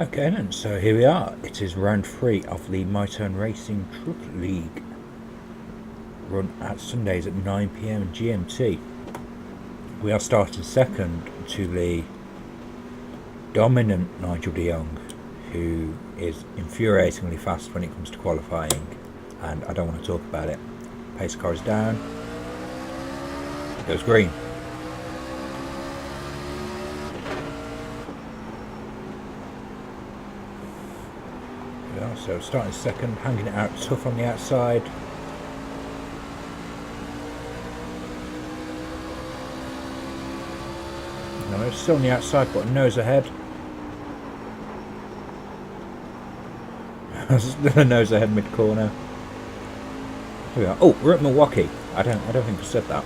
Okay then, so here we are. It is round 3 of the MTR Racing Truck League. Run at Sundays at 9 PM GMT. We are starting second to the dominant Nigel de Jong, who is infuriatingly fast when it comes to qualifying, and I don't want to talk about it. Pace car is down. It goes green. Yeah, so starting second, hanging it out tough on the outside. No, still on the outside, but nose ahead. Still a nose ahead mid corner. Here we are. Oh, we're at Milwaukee. I don't think I said that.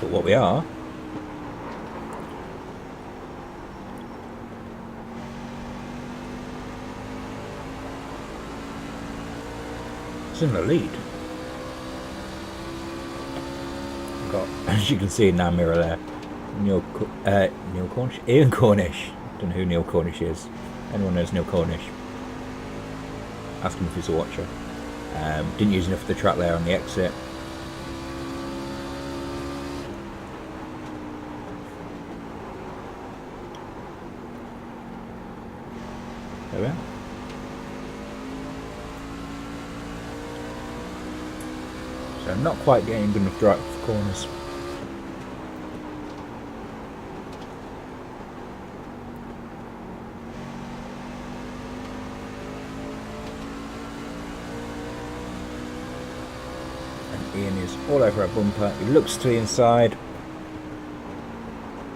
But what we are. It's in the lead. Got, as you can see in that mirror there, Neil Cornish, Ian Cornish. Don't know who Neil Cornish is. Anyone knows Neil Cornish? Ask him if he's a watcher. Didn't use enough of the track there on the exit. There we are. So not quite getting good enough drive for corners. And Ian is all over our bumper. He looks to the inside.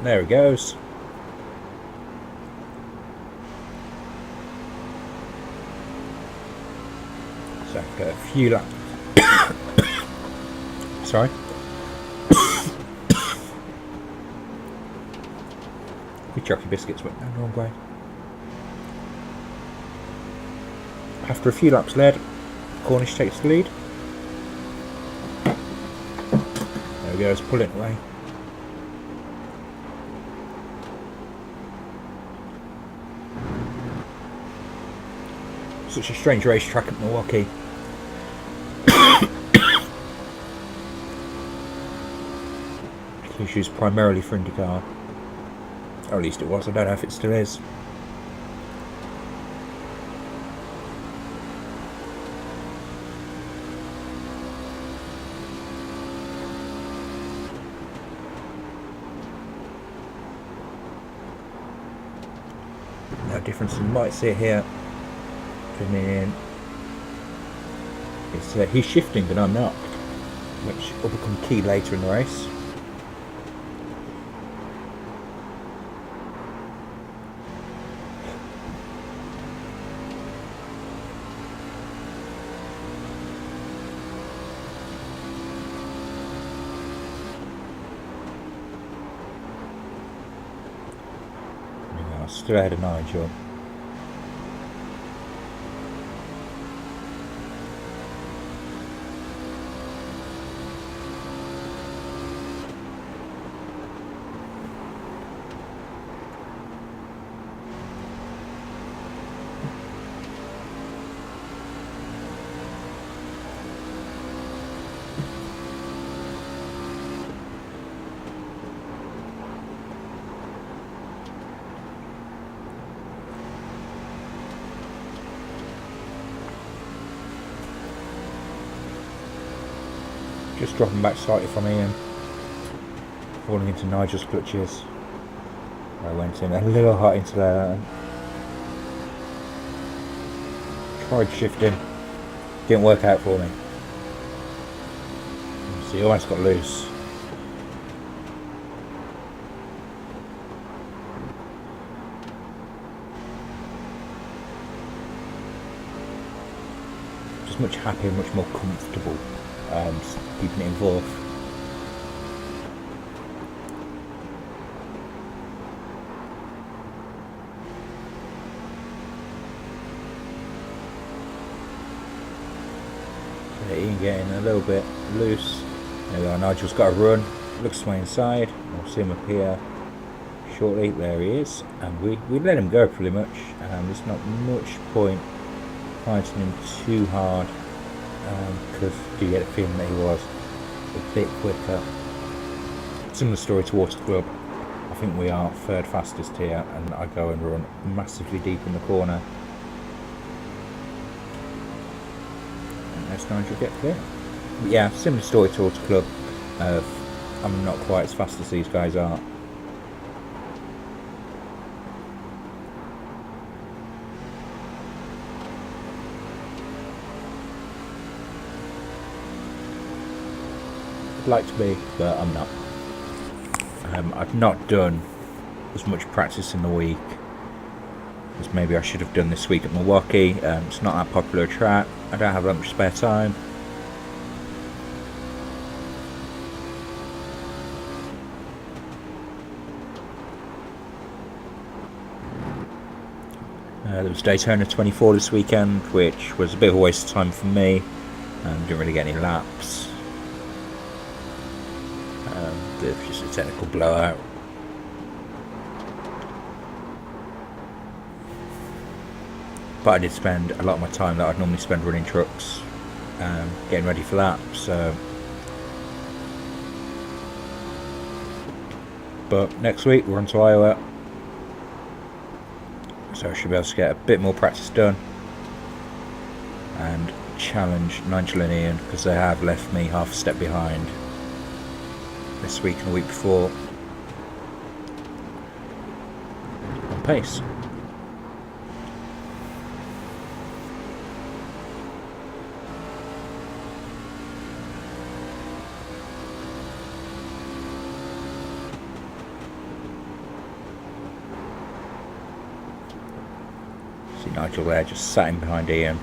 There he goes. So got a few laps. Sorry. The Chucky biscuits went down the wrong way. After a few laps led, Cornish takes the lead. There he goes, pulling it away. Such a strange racetrack at Milwaukee. Issues primarily for IndyCar, or at least it was. I don't know if it still is. No difference. You might see it here. Coming in. It's he's shifting, but I'm not, which will become key later in the race. Still ahead of Nigel. Just dropping back slightly from Ian, falling into Nigel's clutches. I went in a little hot into there. Tried shifting, didn't work out for me. So he almost got loose. Just much happier, much more comfortable. Just keeping it involved. So Ian getting a little bit loose. There we are, Nigel's got a run. Looks to my inside. We'll see him up here. shortly. There he is, and we let him go pretty much. There's not much point fighting him too hard, because you get a feeling that he was a bit quicker. Similar story to Water Club. I think we are third fastest here, and I go and run massively deep in the corner. And there's Nigel get clear. But yeah, similar story to Water Club. I'm not quite as fast as these guys are. I'd like to be, but I'm not. I've not done as much practice in the week as maybe I should have done this week at Milwaukee. It's not that popular a track. I don't have that much spare time. There was Daytona 24 this weekend, which was a bit of a waste of time for me. Didn't really get any laps. It was just a technical blowout. But I did spend a lot of my time that I'd normally spend running trucks, getting ready for that. But next week we're on to Iowa, so I should be able to get a bit more practice done and challenge Nigel and Ian, because they have left me half a step behind this week and the week before on pace. See Nigel there just sat in behind Ian.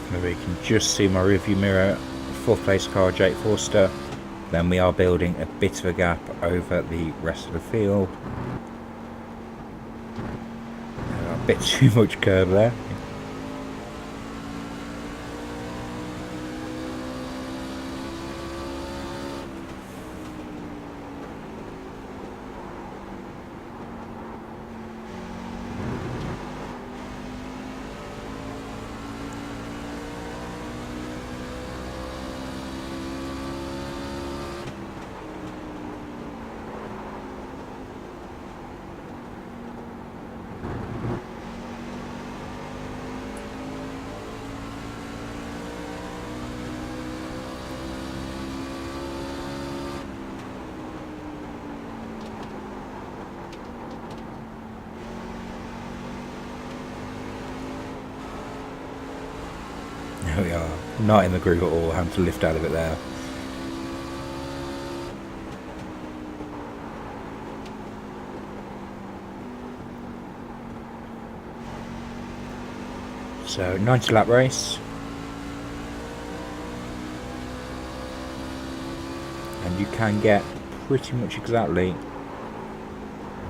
Maybe you can just see my rearview mirror. 4th place car, Jake Forster. Then we are building a bit of a gap over the rest of the field. A bit too much curb there. There we are, not in the groove at all, having to lift out of it there. So 90 lap race, and you can get pretty much exactly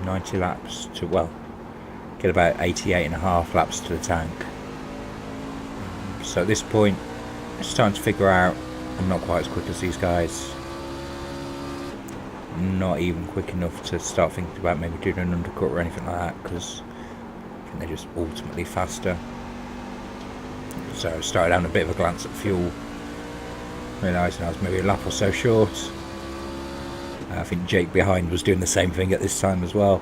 90 laps to, well, get about 88.5 laps to the tank. So at this point, it's time to figure out I'm not quite as quick as these guys. Not even quick enough to start thinking about maybe doing an undercut or anything like that, because I think they're just ultimately faster. So I started having a bit of a glance at fuel, realising I was maybe a lap or so short. I think Jake behind was doing the same thing at this time as well.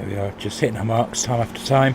There we are, just hitting our marks time after time.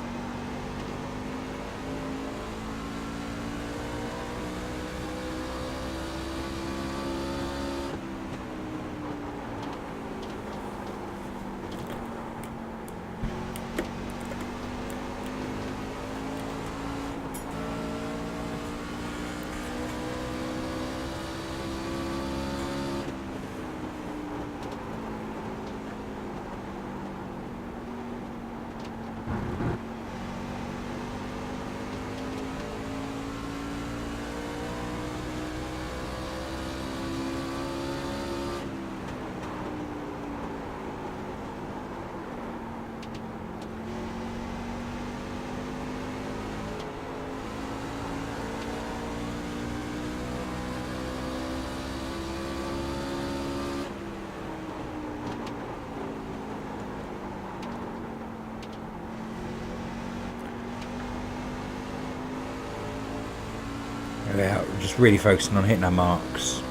We're just really focusing on hitting our marks.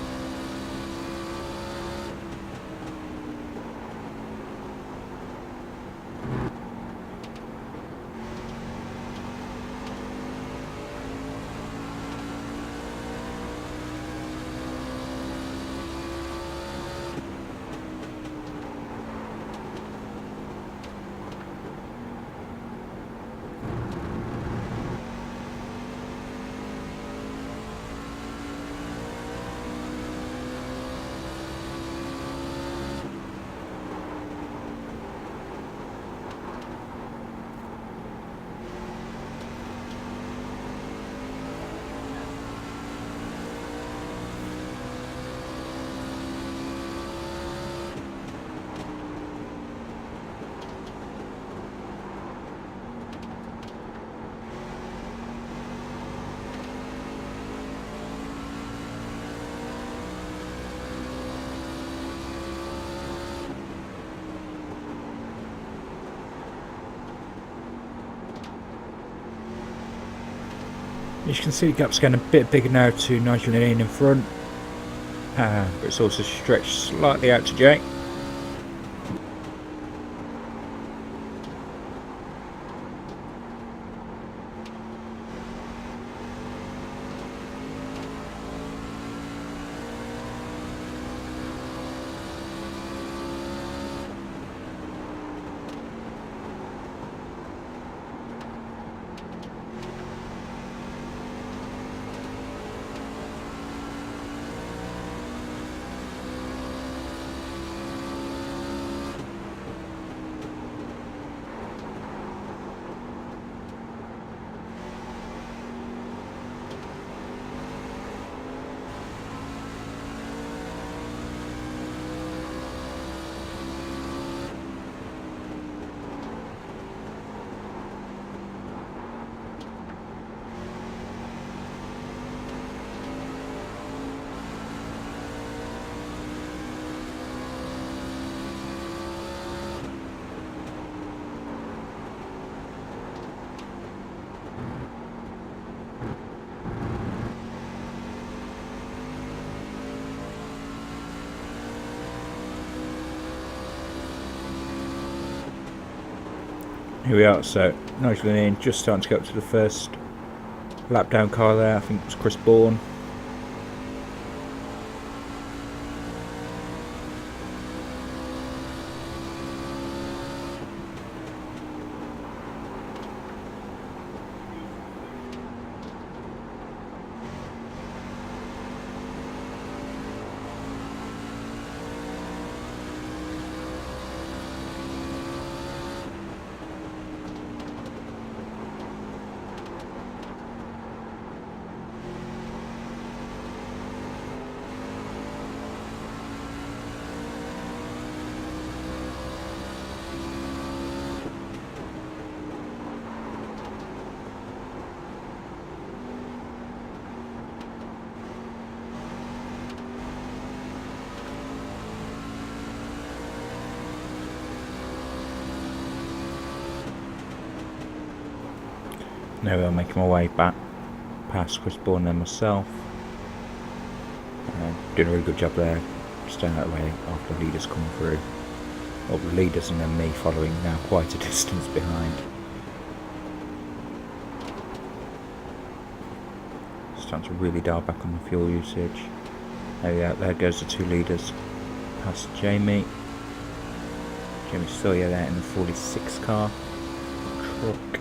As you can see, the gap's getting a bit bigger now to Nigel and Ian in front, but it's also stretched slightly out to Jake. Here we are, so Nigel and Ian just starting to get up to the first lap down car there. I think it was Chris Bourne. Now I'm making my way back past Chris Bourne and myself. Doing a really good job there, staying out of the way after the leaders come through. Well, the leaders and then me following now quite a distance behind. It's time to really dial back on the fuel usage. There goes the 2 leaders. Past Jamie. Jamie Sawyer there in the 46 car. Truck.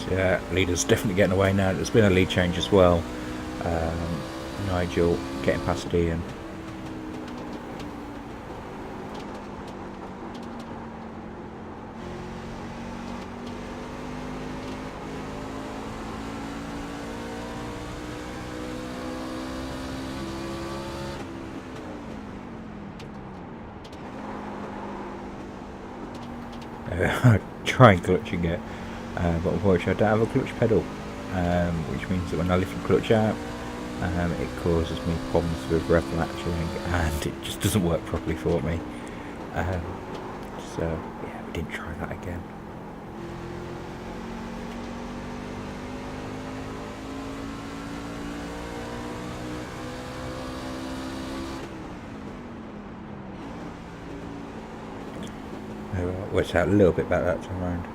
Yeah, leader's definitely getting away now. There's been a lead change as well. Nigel getting past Ian. Try clutching it, but unfortunately I don't have a clutch pedal, which means that when I lift the clutch out, it causes me problems with rev latching, and it just doesn't work properly for me. So yeah, we didn't try that again. Worked out a little bit about that time round.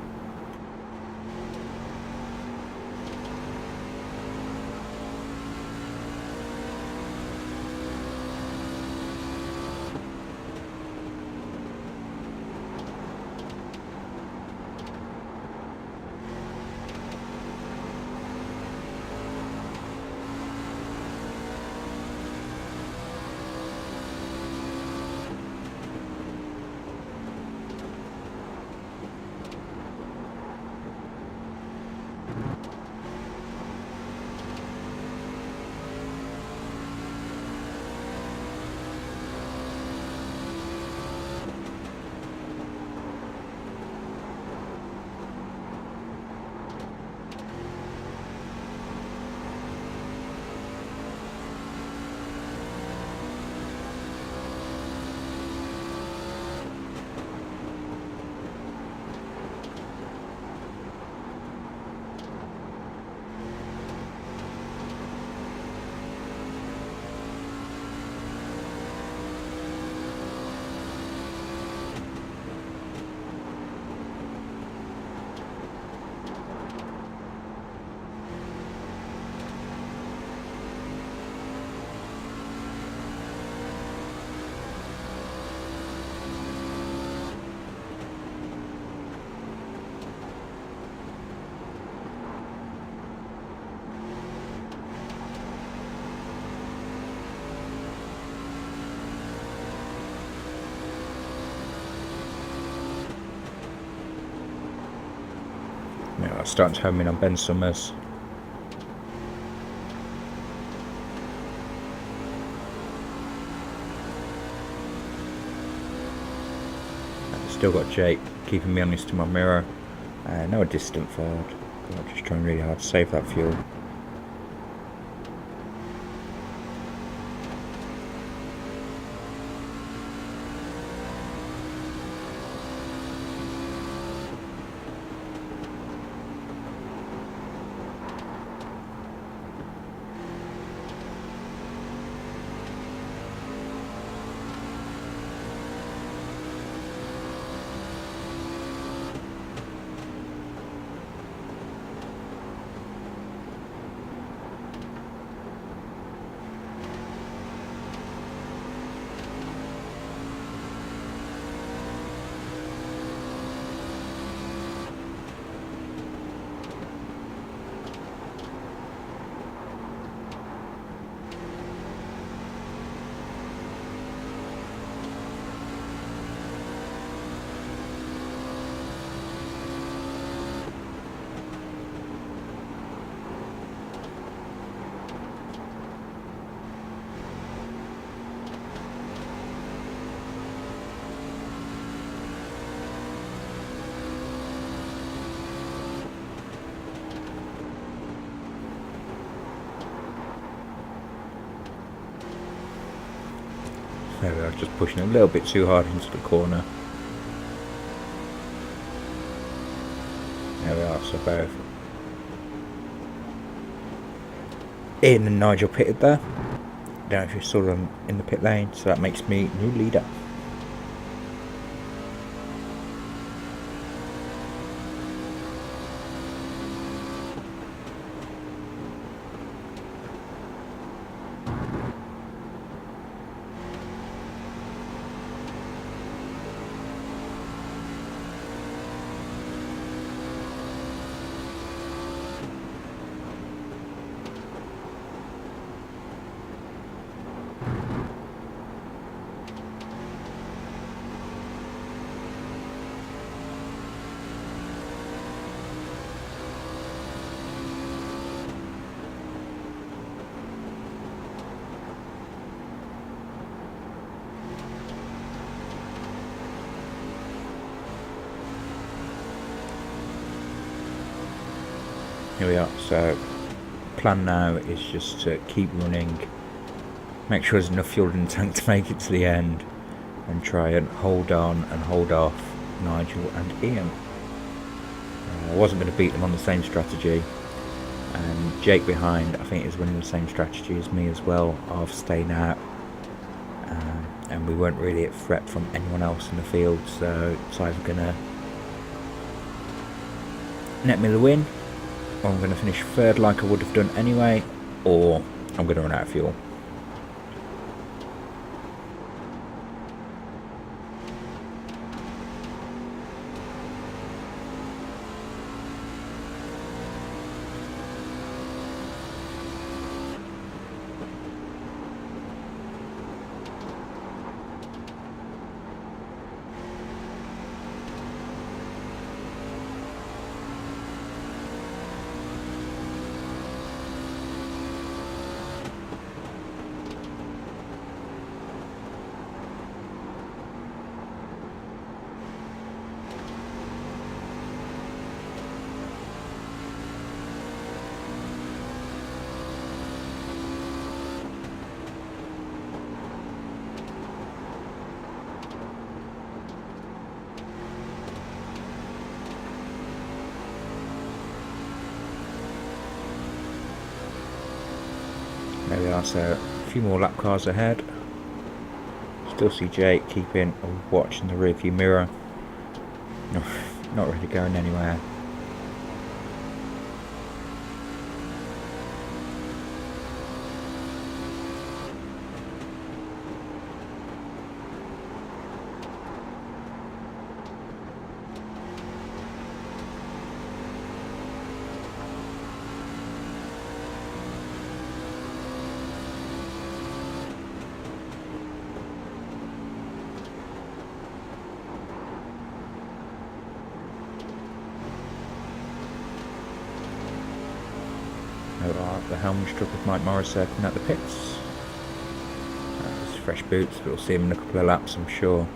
That's starting to home in on Ben Summers. Still got Jake keeping me honest in my mirror. No distant third. I'm just trying really hard to save that fuel. There we are, just pushing a little bit too hard into the corner. There we are, so both Ian and Nigel pitted there. Don't know if you saw them in the pit lane, so that makes me new leader. Here we are, so plan now is just to keep running, make sure there's enough fuel in the tank to make it to the end, and try and hold on and hold off Nigel and Ian. I wasn't going to beat them on the same strategy, and Jake behind I think is running the same strategy as me as well, of staying out, and we weren't really at threat from anyone else in the field, so it's either going to net me the win, or I'm going to finish third like I would have done anyway, or I'm going to run out of fuel. There we are, so a few more lap cars ahead. Still see Jake keeping a watch in the rearview mirror. Not really going anywhere. the Helmage truck with Mike Morris circling at the pits. It's fresh boots, but we'll see him in a couple of laps, I'm sure.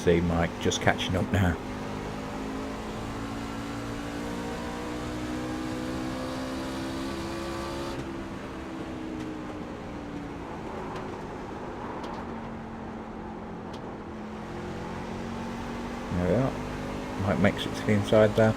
See Mike just catching up now. There we are. Mike makes it to the inside there.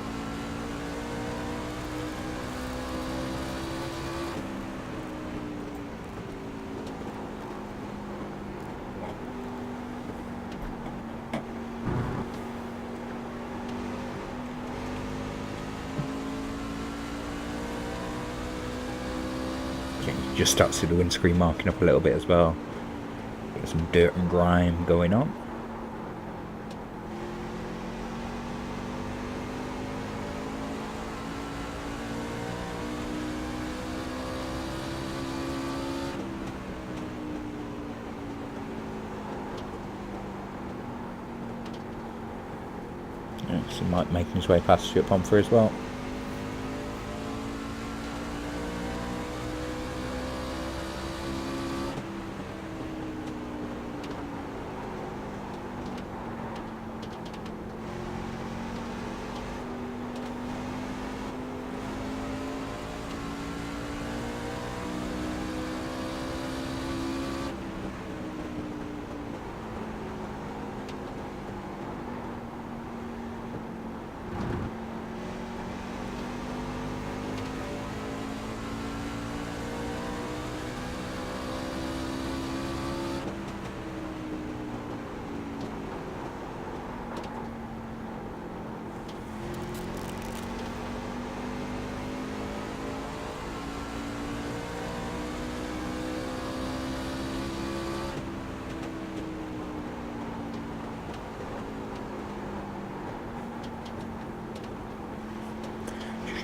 Just start to see the windscreen marking up a little bit as well. Got some dirt and grime going on. So Mike making his way past Stuart Pomfrey as well.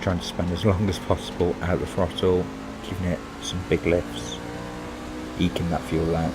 Trying to spend as long as possible out the throttle, giving it some big lifts, eking that fuel out.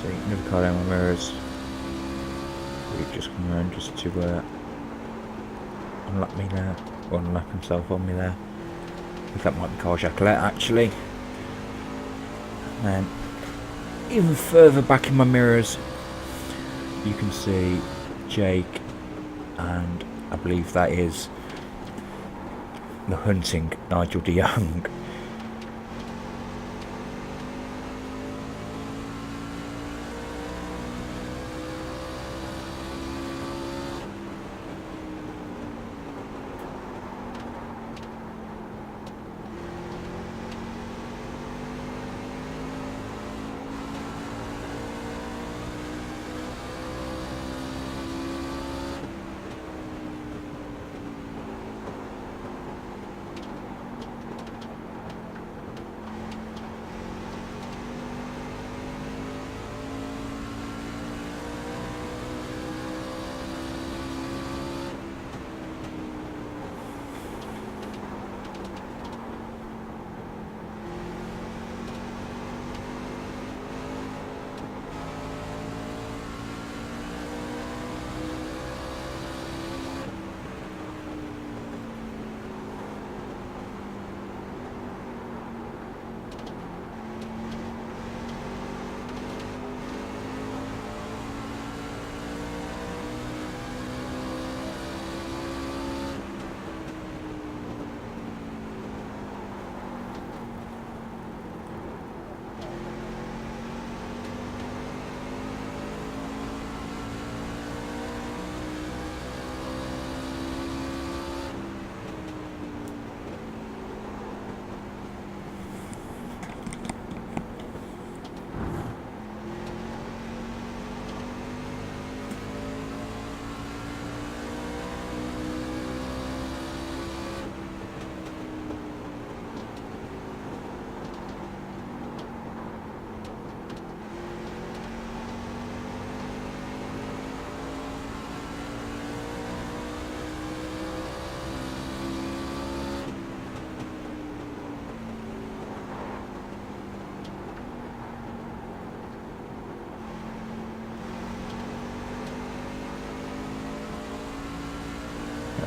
see, another car down my mirrors. We've just come around just to unlap me there, or unlap himself on me there. I think that might be Carl Jacqueline actually. And even further back in my mirrors, you can see Jake, and I believe that is the hunting Nigel de Jong.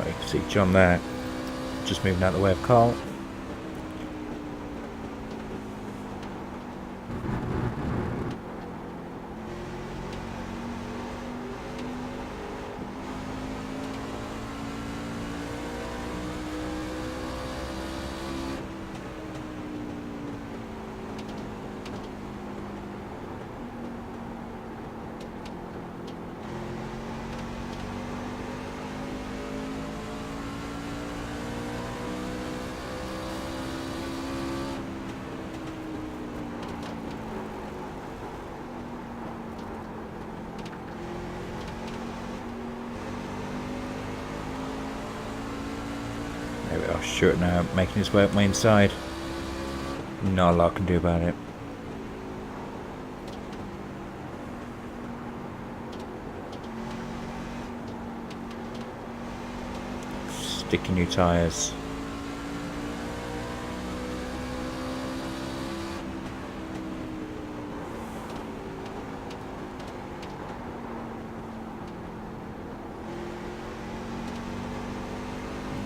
You can see John there, just moving out of the way of Carl. There we are, short now, making his way up my inside. Not a lot I can do about it. Sticky new tyres.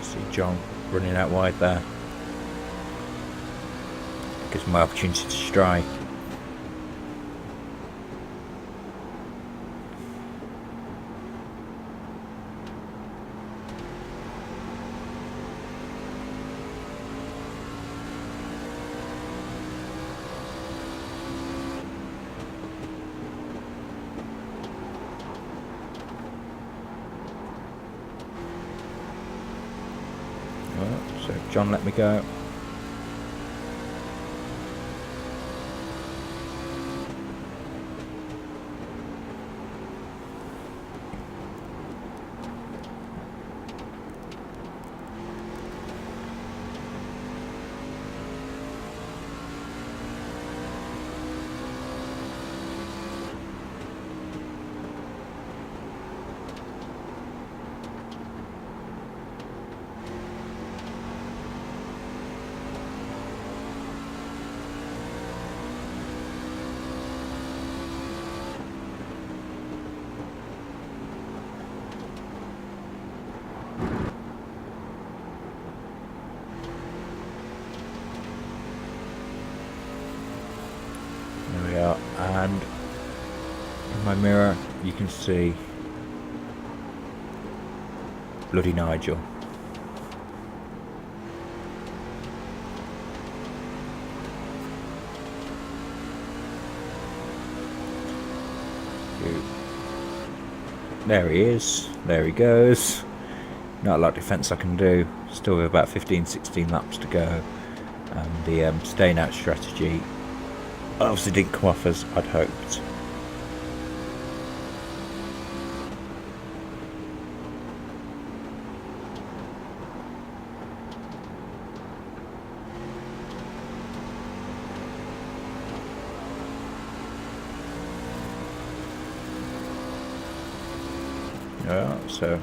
See John running out wide there. Gives me my opportunity to strike. So John let me go. mirror, you can see Bloody Nigel. There he is, there he goes. Not a lot of defence I can do, still with about 15-16 laps to go. And the staying out strategy obviously didn't come off as I'd hoped. Yeah, so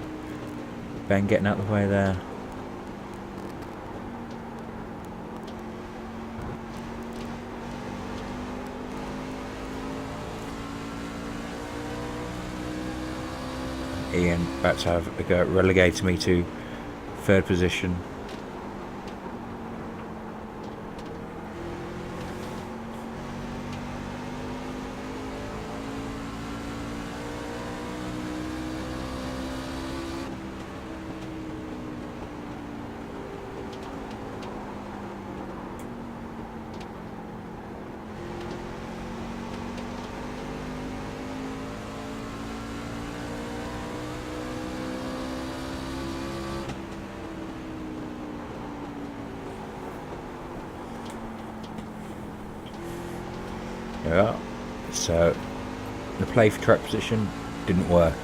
Ben getting out of the way there. Ian about to have a go at relegating me to third position. Yeah, so the play for track position didn't work.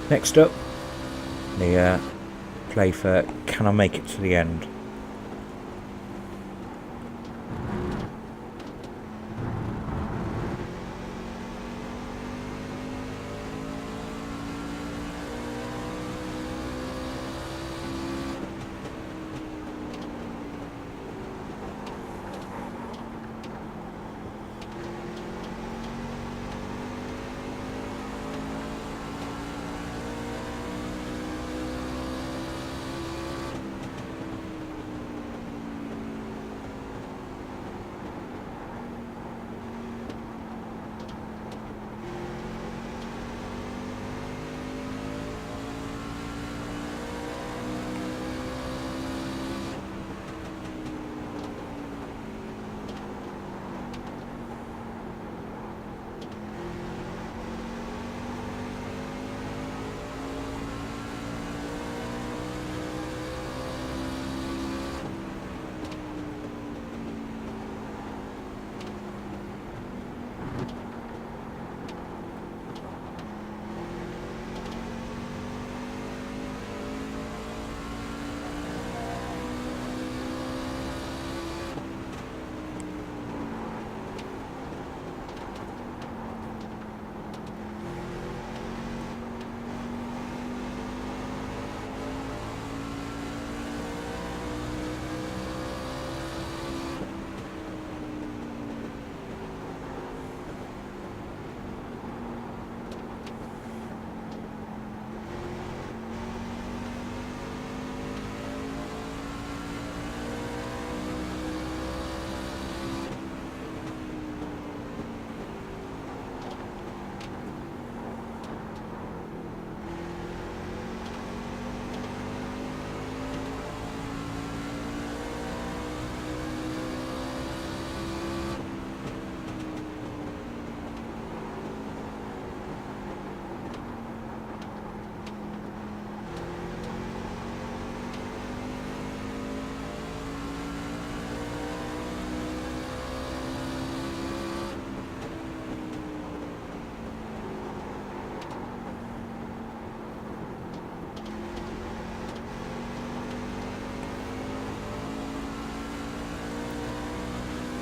Next up, the play for can I make it to the end?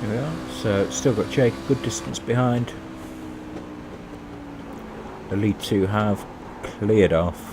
Here we are, so still got Jake a good distance behind. The lead two have cleared off.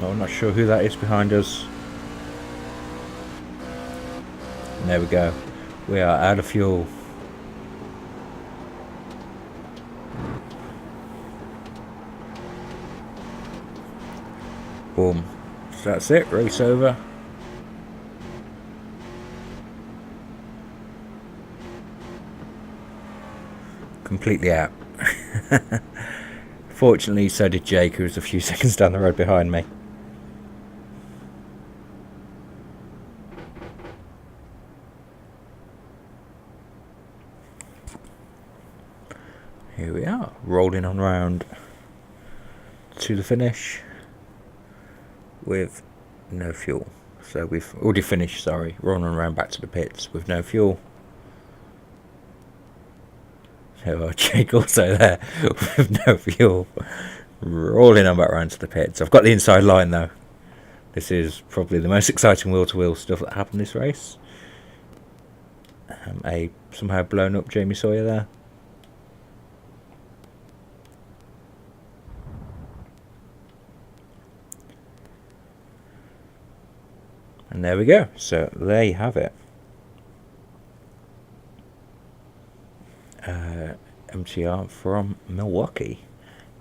Oh, I'm not sure who that is behind us. And there we go. We are out of fuel. Boom. So that's it. Race over. Completely out. Fortunately, so did Jake, who was a few seconds down the road behind me. Here we are, rolling on round to the finish with no fuel. So we've already finished, sorry, rolling around back to the pits with no fuel. So Jake also there with no fuel, rolling on back round to the pits. I've got the inside line though. This is probably the most exciting wheel-to-wheel stuff that happened this race. A somehow blown up Jamie Sawyer there. And there we go. So there you have it. MTR from Milwaukee.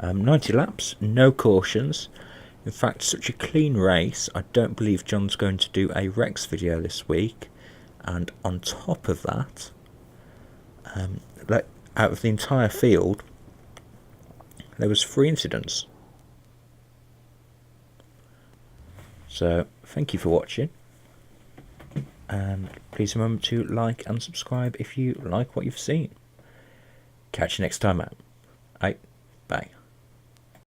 90 laps, no cautions. In fact, such a clean race. I don't believe John's going to do a Rex video this week. And on top of that, out of the entire field, there was 3 incidents. So thank you for watching. And please remember to like and subscribe if you like what you've seen. Catch you next time out. Bye.